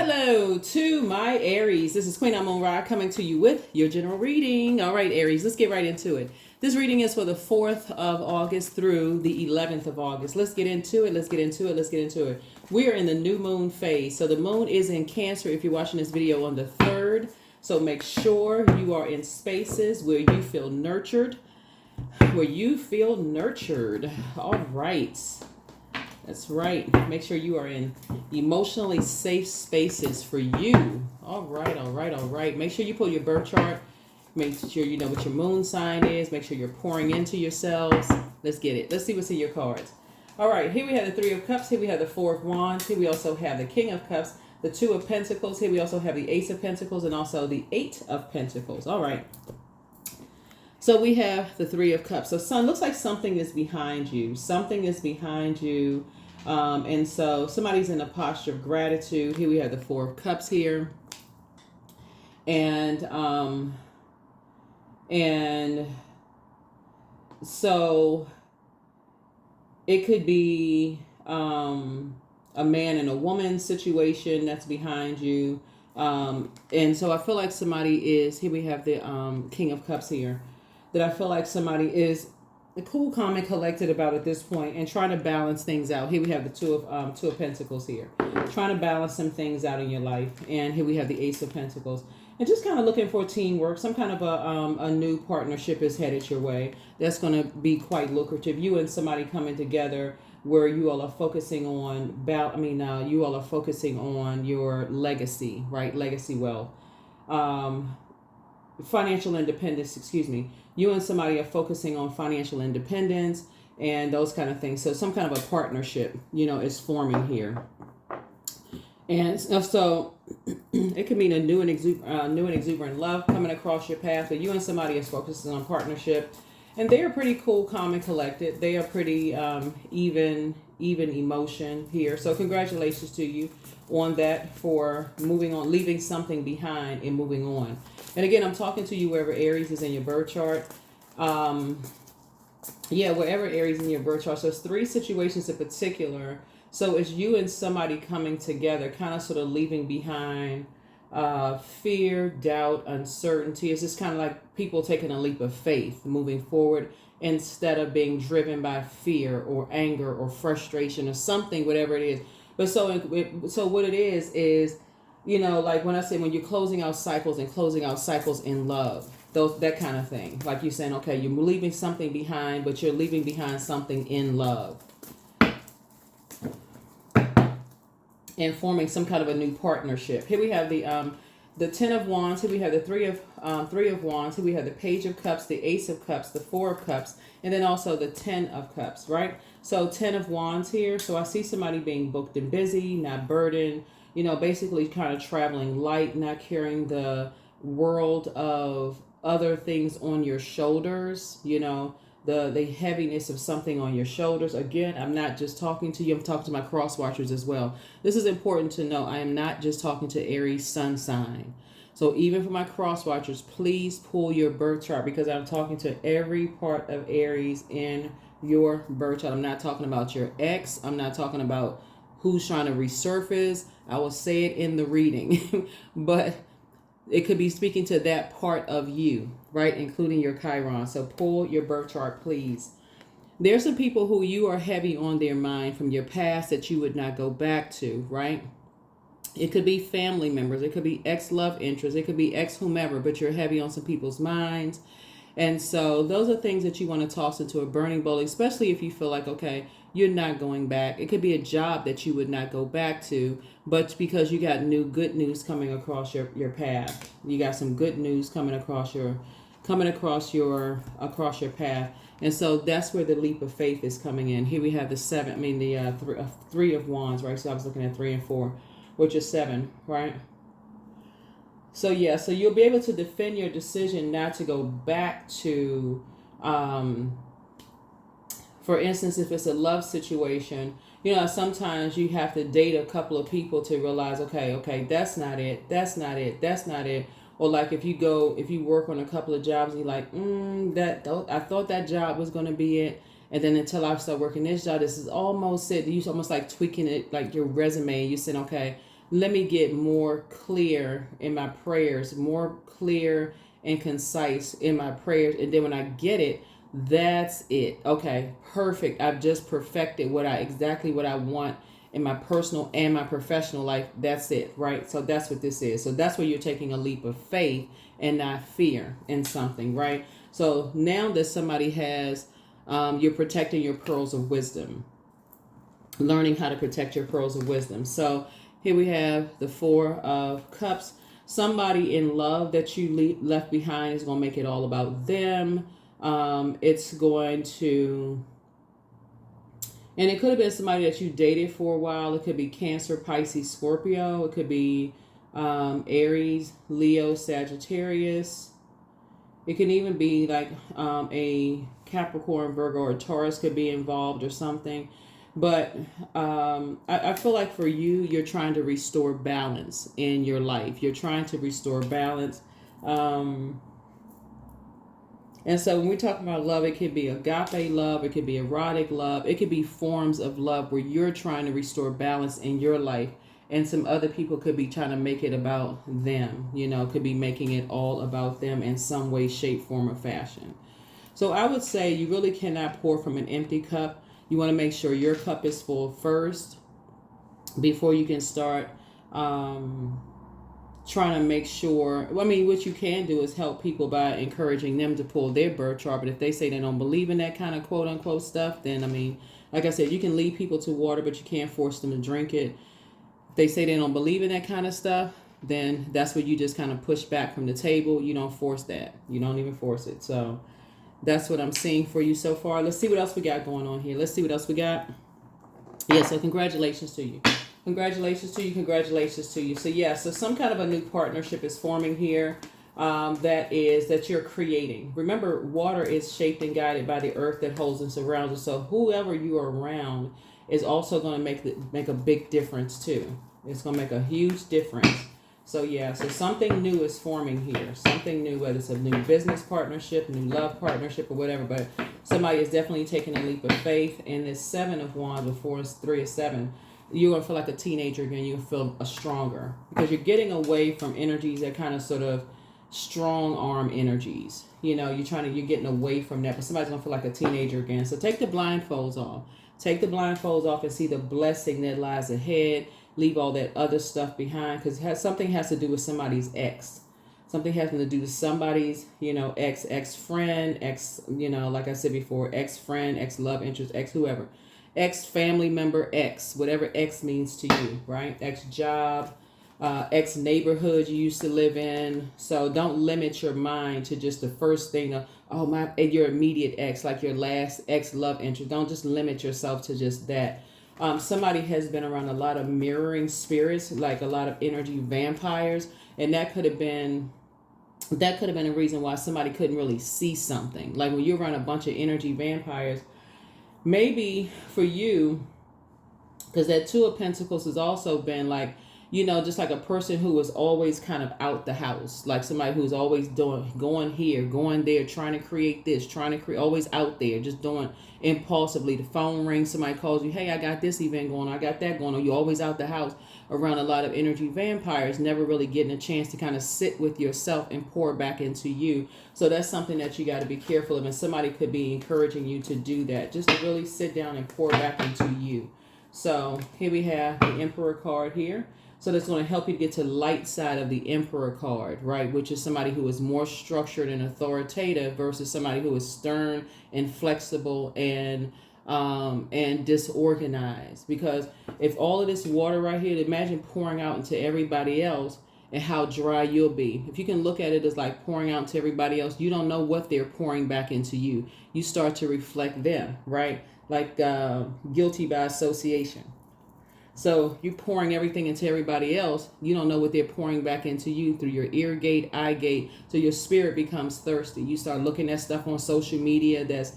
Hello to my Aries. This is Queen Amun Ra coming to you with your general reading. All right, Aries, let's get right into it. This reading is for the 4th of August through the 11th of August. Let's get into it. We are in the new moon phase. So the moon is in Cancer if you're watching this video on the 3rd. So make sure you are in spaces where you feel nurtured. All right. That's right. Make sure you are in emotionally safe spaces for you. All right. Make sure you pull your birth chart. Make sure you know what your moon sign is. Make sure you're pouring into yourselves. Let's get it. Let's see what's in your cards. All right. Here we have the 3 of Cups. Here we have the 4 of Wands. Here we also have the King of Cups, the 2 of Pentacles. Here we also have the Ace of Pentacles and also the 8 of Pentacles. All right. So we have the 3 of Cups. So Sun, looks like something is behind you. And so somebody's in a posture of gratitude. Here we have the 4 of Cups here. And so it could be a man and a woman situation that's behind you. And so I feel like somebody is, here we have the King of Cups here, that I feel like somebody is cool, calm, and collected about at this point and trying to balance things out. Here we have the 2 of Pentacles here, trying to balance some things out in your life. And here we have the Ace of Pentacles. And just kind of looking for teamwork. Some kind of a new partnership is headed your way. That's going to be quite lucrative. You and somebody coming together where you all are focusing on, you all are focusing on your legacy, right? Legacy wealth. Financial independence, you and somebody are focusing on financial independence and those kind of things. So some kind of a partnership, is forming here. And so it could mean a new and exuberant love coming across your path, but you and somebody is focusing on partnership. And they are pretty cool, calm, and collected. They are pretty even emotion here. So congratulations to you on that, for moving on, leaving something behind and moving on. And again, I'm talking to you wherever Aries is in your birth chart. Wherever Aries in your birth chart. So it's 3 situations in particular. So it's you and somebody coming together, kind of sort of leaving behind fear, doubt, uncertainty. It's just kind of like people taking a leap of faith, moving forward instead of being driven by fear or anger or frustration or something, whatever it is. But so what it is, like when I say, when you're closing out cycles in love, that kind of thing. Like you're saying, okay, you're leaving something behind, but you're leaving behind something in love. And forming some kind of a new partnership. Here we have the 10 of Wands. Here we have the 3 of Wands. Here we have the Page of Cups, the Ace of Cups, the 4 of Cups, and then also the 10 of Cups, right? So 10 of Wands here. So I see somebody being booked and busy, not burdened, basically kind of traveling light, not carrying the world of other things on your shoulders, the heaviness of something on your shoulders. Again, I'm not just talking to you, I'm talking to my cross watchers as well. This is important to know. I am not just talking to Aries sun sign. So even for my cross watchers, please pull your birth chart, because I'm talking to every part of Aries in your birth chart. I'm not talking about your ex. I'm not talking about who's trying to resurface. I will say it in the reading, but it could be speaking to that part of you, right? Including your Chiron. So pull your birth chart, please. There's some people who you are heavy on their mind from your past that you would not go back to, right? It could be family members. It could be ex-love interests. It could be ex-whomever, but you're heavy on some people's minds. And so those are things that you want to toss into a burning bowl, especially if you feel like, okay, you're not going back. It could be a job that you would not go back to, but because you got good news coming across your path. You got some good news coming across your path. And so that's where the leap of faith is coming in. Here we have the 3 of Wands, right? So I was looking at 3 and 4, which is 7, right? So so you'll be able to defend your decision not to go back to, for instance, if it's a love situation, sometimes you have to date a couple of people to realize, okay, that's not it. Or like if you work on a couple of jobs and you're like, I thought that job was going to be it. And then until I start working this job, this is almost it. You almost like tweaking it, like your resume. You said, okay, let me get more clear in my prayers, more clear and concise in my prayers. And then when I get it, that's it. Okay, perfect. I've just perfected exactly what I want in my personal and my professional life. That's it, right? So that's what this is. So that's where you're taking a leap of faith and not fear in something, right? So now that somebody has, you're protecting your pearls of wisdom, learning how to protect your pearls of wisdom. So here we have the Four of Cups. Somebody in love that you left behind is going to make it all about them. It's going to, and it could have been somebody that you dated for a while. It could be Cancer, Pisces, Scorpio. It could be Aries, Leo, Sagittarius. It can even be like a Capricorn, Virgo, or Taurus could be involved or something. But I feel like for you, you're trying to restore balance in your life. You're trying to restore balance. And so when we talk about love, it could be agape love, it could be erotic love, it could be forms of love where you're trying to restore balance in your life. And some other people could be trying to make it about them, could be making it all about them in some way, shape, form, or fashion. So I would say you really cannot pour from an empty cup. You want to make sure your cup is full first before you can start trying to make sure. What you can do is help people by encouraging them to pull their birth chart. But if they say they don't believe in that kind of quote unquote stuff, then like I said, you can lead people to water, but you can't force them to drink it. If they say they don't believe in that kind of stuff, then that's where you just kind of push back from the table. You don't force that. You don't even force it. So that's what I'm seeing for you so far. Let's see what else we got going on here. Let's see what else we got. Yeah, so congratulations to you. Congratulations to you. Congratulations to you. So yeah, so some kind of a new partnership is forming here that you're creating. Remember, water is shaped and guided by the earth that holds and surrounds us. So whoever you are around is also going to make a big difference too. It's going to make a huge difference. So yeah, so something new is forming here. Something new, whether it's a new business partnership, new love partnership, or whatever. But somebody is definitely taking a leap of faith. And this Seven of Wands before it's 3 of 7, you're going to feel like a teenager again. You're going to feel stronger because you're getting away from energies that kind of sort of strong arm energies. You're getting away from that. But somebody's going to feel like a teenager again. So take the blindfolds off. Take the blindfolds off and see the blessing that lies ahead. Leave all that other stuff behind because something has to do with somebody's ex. Something has to do with somebody's, ex-friend, like I said before, ex-friend, ex-love interest, ex-whoever. Ex-family member, ex, whatever ex means to you, right? Ex-job, ex-neighborhood you used to live in. So don't limit your mind to just the first thing of, your immediate ex, like your last ex-love interest. Don't just limit yourself to just that. Somebody has been around a lot of mirroring spirits, like a lot of energy vampires, and that could have been a reason why somebody couldn't really see something. Like when you're around a bunch of energy vampires, maybe for you, because that Two of Pentacles has also been like, just like a person who was always kind of out the house, like somebody who's always going here, going there, trying to create this, always out there, just doing impulsively. The phone rings, somebody calls you, hey, I got this event going on, I got that going on. You're always out the house around a lot of energy vampires, never really getting a chance to kind of sit with yourself and pour back into you. So that's something that you got to be careful of. And somebody could be encouraging you to do that, just to really sit down and pour back into you. So here we have the Emperor card here. So that's going to help you get to light side of the Emperor card, right? Which is somebody who is more structured and authoritative versus somebody who is stern and flexible and disorganized. Because if all of this water right here, imagine pouring out into everybody else and how dry you'll be. If you can look at it as like pouring out to everybody else, you don't know what they're pouring back into you. You start to reflect them, right? Like guilty by association. So you're pouring everything into everybody else. You don't know what they're pouring back into you through your ear gate, eye gate. So your spirit becomes thirsty. You start looking at stuff on social media that's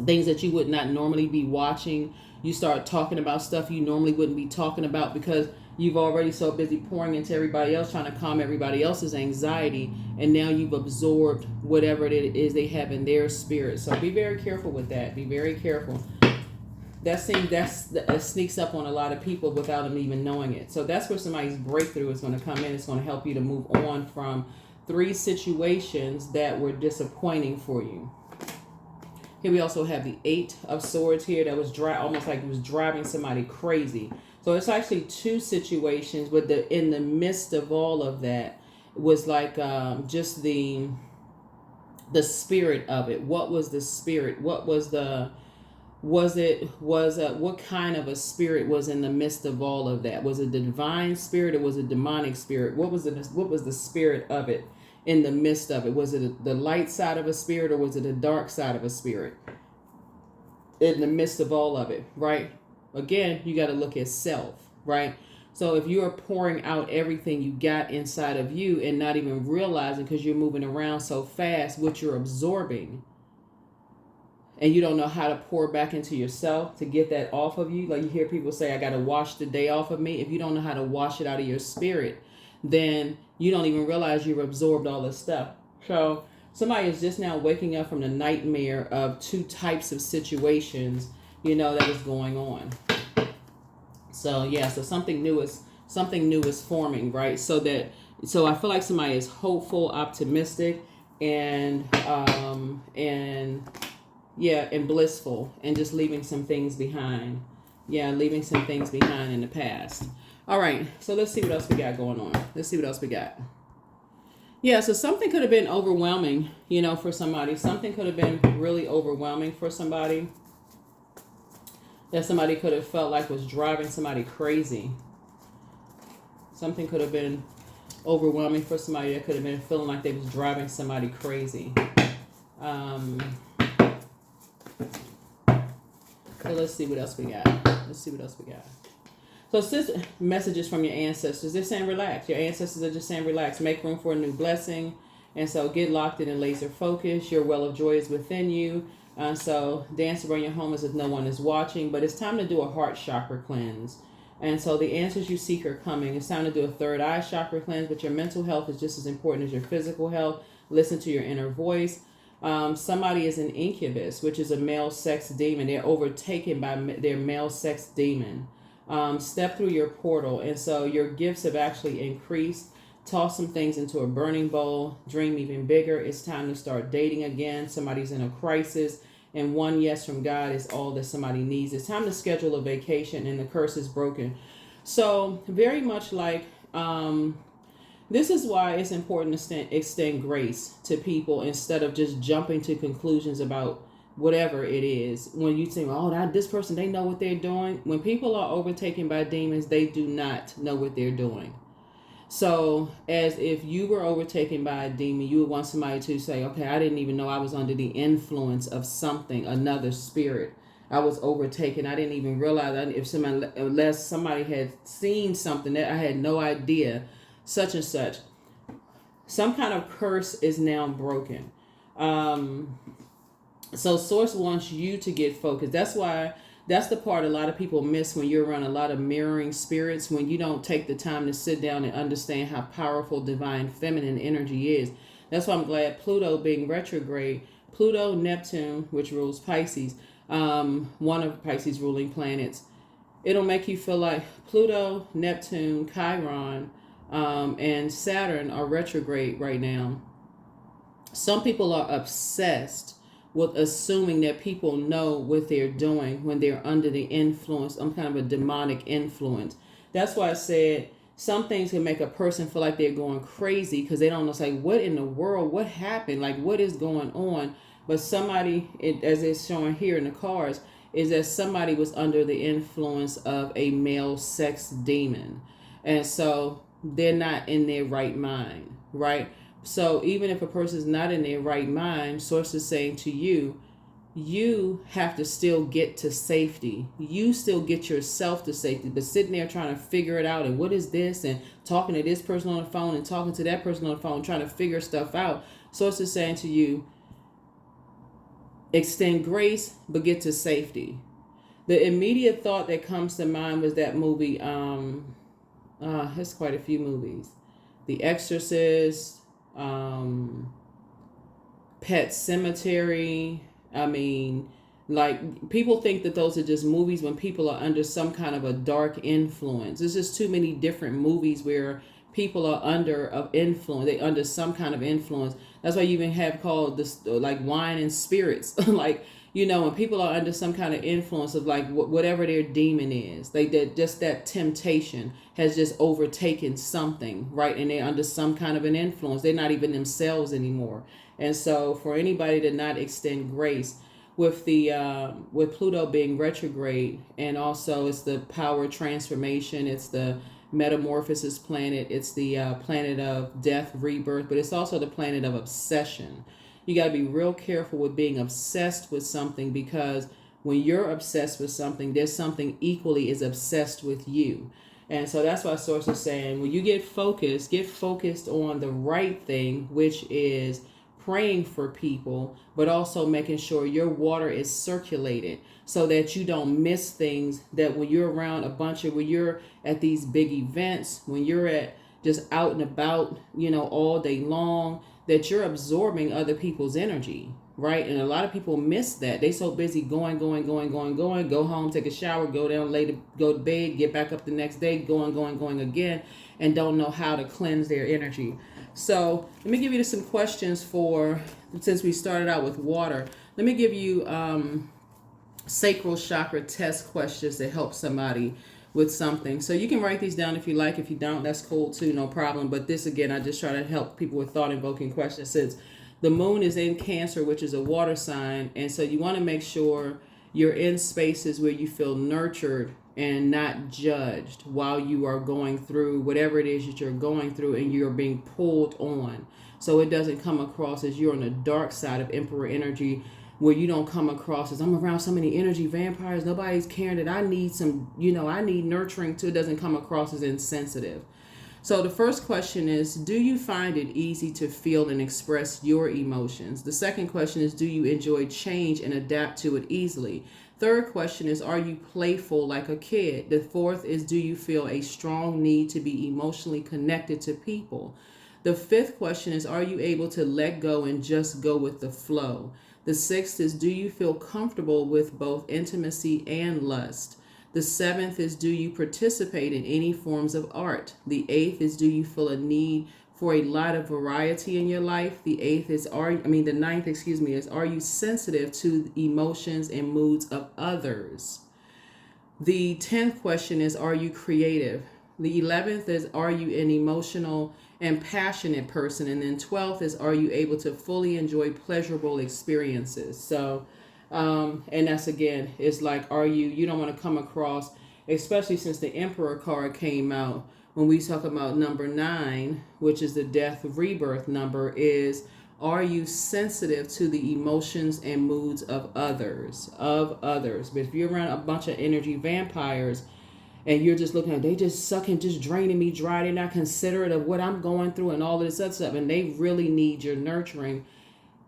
things that you would not normally be watching. You start talking about stuff you normally wouldn't be talking about because you've already so busy pouring into everybody else, trying to calm everybody else's anxiety. And now you've absorbed whatever it is they have in their spirit. So be very careful with that. Be very careful. that sneaks up on a lot of people without them even knowing it. So that's where somebody's breakthrough is going to come in. It's going to help you to move on from 3 situations that were disappointing for you. Here we also have the 8 of Swords here that was almost like it was driving somebody crazy. So it's actually 2 situations, but in the midst of all of that was like just the spirit of it. What was the spirit? What was what kind of a spirit was in the midst of all of that? Was it the divine spirit or was it demonic spirit? What was the spirit of it in the midst of it? Was it the light side of a spirit or was it a dark side of a spirit in the midst of all of it, right? Again, you got to look at self, right? So if you're pouring out everything you got inside of you and not even realizing because you're moving around so fast what you're absorbing, and you don't know how to pour back into yourself to get that off of you, like you hear people say, I got to wash the day off of me. If you don't know how to wash it out of your spirit, then you don't even realize you've absorbed all this stuff. So somebody is just now waking up from the nightmare of 2 types of situations, that is going on. So yeah, so something new is forming, right? So I feel like somebody is hopeful, optimistic, and blissful, and just leaving some things behind. Yeah, leaving some things behind in the past. All right, so let's see what else we got going on. Let's see what else we got. Yeah, so something could have been overwhelming, for somebody. Something could have been really overwhelming for somebody. That somebody could have felt like was driving somebody crazy. Something could have been overwhelming for somebody that could have been feeling like they was driving somebody crazy. So let's see what else we got. So it's just messages from your ancestors. They're saying relax. Your ancestors are just saying relax. Make room for a new blessing. And so get locked in and laser focus. Your well of joy is within you. So dance around your home as if no one is watching. But it's time to do a heart chakra cleanse. And so the answers you seek are coming. It's time to do a third eye chakra cleanse. But your mental health is just as important as your physical health. Listen to your inner voice. Somebody is an incubus, which is a male sex demon. They're overtaken by their male sex demon. Step through your portal. And so your gifts have actually increased. Toss some things into a burning bowl. Dream even bigger. It's time to start dating again. Somebody's in a crisis. And one yes from God is all that somebody needs. It's time to schedule a vacation and the curse is broken. So very much like... this is why it's important to extend grace to people instead of just jumping to conclusions about whatever it is. When you think, this person, they know what they're doing. When people are overtaken by demons, they do not know what they're doing. So as if you were overtaken by a demon, you would want somebody to say, okay, I didn't even know I was under the influence of something, another spirit. I was overtaken. I didn't even realize unless somebody had seen something that I had no idea, such and such. Some kind of curse is now broken. So Source wants you to get focused. That's the part a lot of people miss when you're around a lot of mirroring spirits, when you don't take the time to sit down and understand how powerful divine feminine energy is. That's why I'm glad Pluto being retrograde, Pluto, Neptune, which rules Pisces, one of Pisces ruling planets, it'll make you feel like Pluto, Neptune, Chiron, and Saturn are retrograde right now. Some people are obsessed with assuming that people know what they're doing when they're under the influence, some kind of a demonic influence. That's why I said some things can make a person feel like they're going crazy because they don't know, like, what in the world, what happened, like what is going on? But somebody, as it's showing here in the cards, is that somebody was under the influence of a male sex demon. And so they're not in their right mind, right? So even if a person's not in their right mind, Source is saying to you, you have to still get to safety. You still get yourself to safety. But sitting there trying to figure it out, and what is this, and talking to this person on the phone and talking to that person on the phone, trying to figure stuff out. Source is saying to you, extend grace, but get to safety. The immediate thought that comes to mind was that movie, there's quite a few movies. The Exorcist, Pet Cemetery. I mean, Like, people think that those are just movies when people are under some kind of a dark influence. There's just too many different movies where people are under of influence. They under some kind of influence. That's why you even have called this like wine and spirits. Like, when people are under some kind of influence of like whatever their demon is, like that, just that temptation has just overtaken something, right? And they're under some kind of an influence. They're not even themselves anymore. And so for anybody to not extend grace with the with Pluto being retrograde, and also it's the power transformation, it's the metamorphosis planet, it's the planet of death, rebirth, but it's also the planet of obsession. You got to be real careful with being obsessed with something, because when you're obsessed with something, there's something equally is obsessed with you. And so that's why Source is saying, when you get focused on the right thing, which is praying for people, but also making sure your water is circulated so that you don't miss things. That when you're around when you're at these big events, when you're at just out and about, all day long, that you're absorbing other people's energy, right? And a lot of people miss that. They so busy going, go home, take a shower, go down, go to bed, get back up the next day, going again, and don't know how to cleanse their energy. So let me give you some questions since we started out with water, let me give you sacral chakra test questions to help somebody with something. So you can write these down if you like. If you don't, that's cool too, no problem. But this, again, I just try to help people with thought invoking questions, since the moon is in Cancer, which is a water sign. And so you want to make sure you're in spaces where you feel nurtured and not judged while you are going through whatever it is that you're going through, and you're being pulled on. So it doesn't come across as you're on the dark side of Emperor energy, where you don't come across as, I'm around so many energy vampires, nobody's caring that I need some, I need nurturing too. It doesn't come across as insensitive. So the first question is, do you find it easy to feel and express your emotions? The second question is, do you enjoy change and adapt to it easily? Third question is, are you playful like a kid? The fourth is, do you feel a strong need to be emotionally connected to people? The fifth question is, are you able to let go and just go with the flow? The sixth is, do you feel comfortable with both intimacy and lust? The seventh is, do you participate in any forms of art? The eighth is, do you feel a need for a lot of variety in your life? The ninth, is, are you sensitive to emotions and moods of others? The 10th question is, are you creative? The 11th is, are you an emotional and passionate person? And then 12th is, are you able to fully enjoy pleasurable experiences? So, and that's, again, it's like, you don't want to come across, especially since the Emperor card came out, when we talk about number 9, which is the death rebirth number, is, are you sensitive to the emotions and moods of others? But if you're around a bunch of energy vampires, and you're just looking at, they just sucking, just draining me dry, they're not considerate of what I'm going through and all of this other stuff, and they really need your nurturing,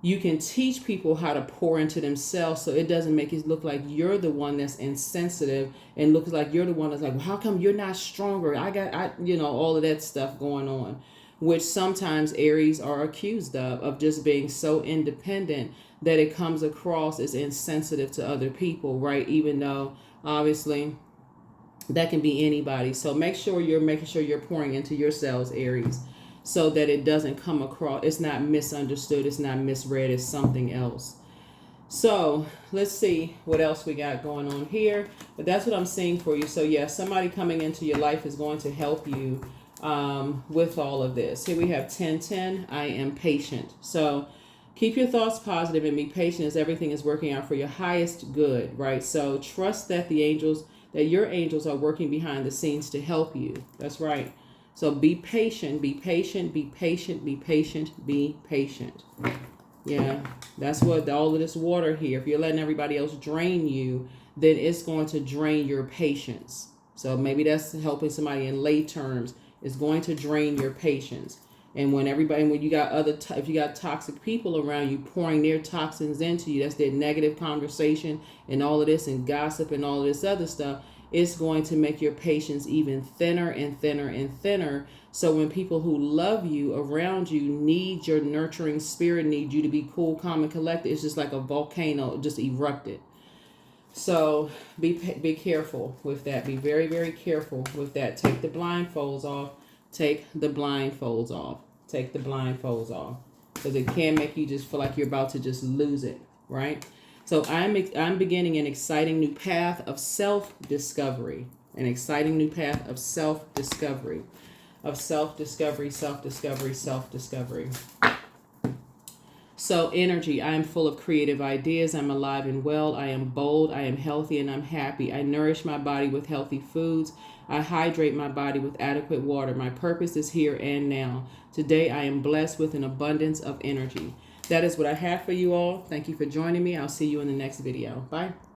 you can teach people how to pour into themselves, so it doesn't make it look like you're the one that's insensitive, and looks like you're the one that's like, well, how come you're not stronger? All of that stuff going on, which sometimes Aries are accused of just being so independent that it comes across as insensitive to other people, right? Even though, obviously, that can be anybody. So make sure you're making sure you're pouring into yourselves, Aries, so that it doesn't come across, it's not misunderstood, it's not misread, it's something else. So let's see what else we got going on here. But that's what I'm seeing for you. So yeah, somebody coming into your life is going to help you with all of this. Here we have 1010, I am patient. So keep your thoughts positive and be patient as everything is working out for your highest good, right? So trust that your angels are working behind the scenes to help you. That's right. So be patient, be patient, be patient, be patient, be patient. Yeah, that's what all of this water here, if you're letting everybody else drain you, then it's going to drain your patience. So maybe that's helping somebody in lay terms. It's going to drain your patience. And when you got if you got toxic people around you pouring their toxins into you, that's their negative conversation and all of this and gossip and all of this other stuff, it's going to make your patience even thinner and thinner and thinner. So when people who love you around you need your nurturing spirit, need you to be cool, calm, and collected, it's just like a volcano just erupted. So be careful with that. Be very, very careful with that. Take the blindfolds off. Take the blindfolds off. Take the blindfolds off. Because it can make you just feel like you're about to just lose it, right? So I'm beginning an exciting new path of self-discovery. An exciting new path of self-discovery. Of self-discovery, self-discovery, self-discovery. So energy, I am full of creative ideas. I'm alive and well. I am bold. I am healthy and I'm happy. I nourish my body with healthy foods. I hydrate my body with adequate water. My purpose is here and now. Today I am blessed with an abundance of energy. That is what I have for you all. Thank you for joining me. I'll see you in the next video. Bye.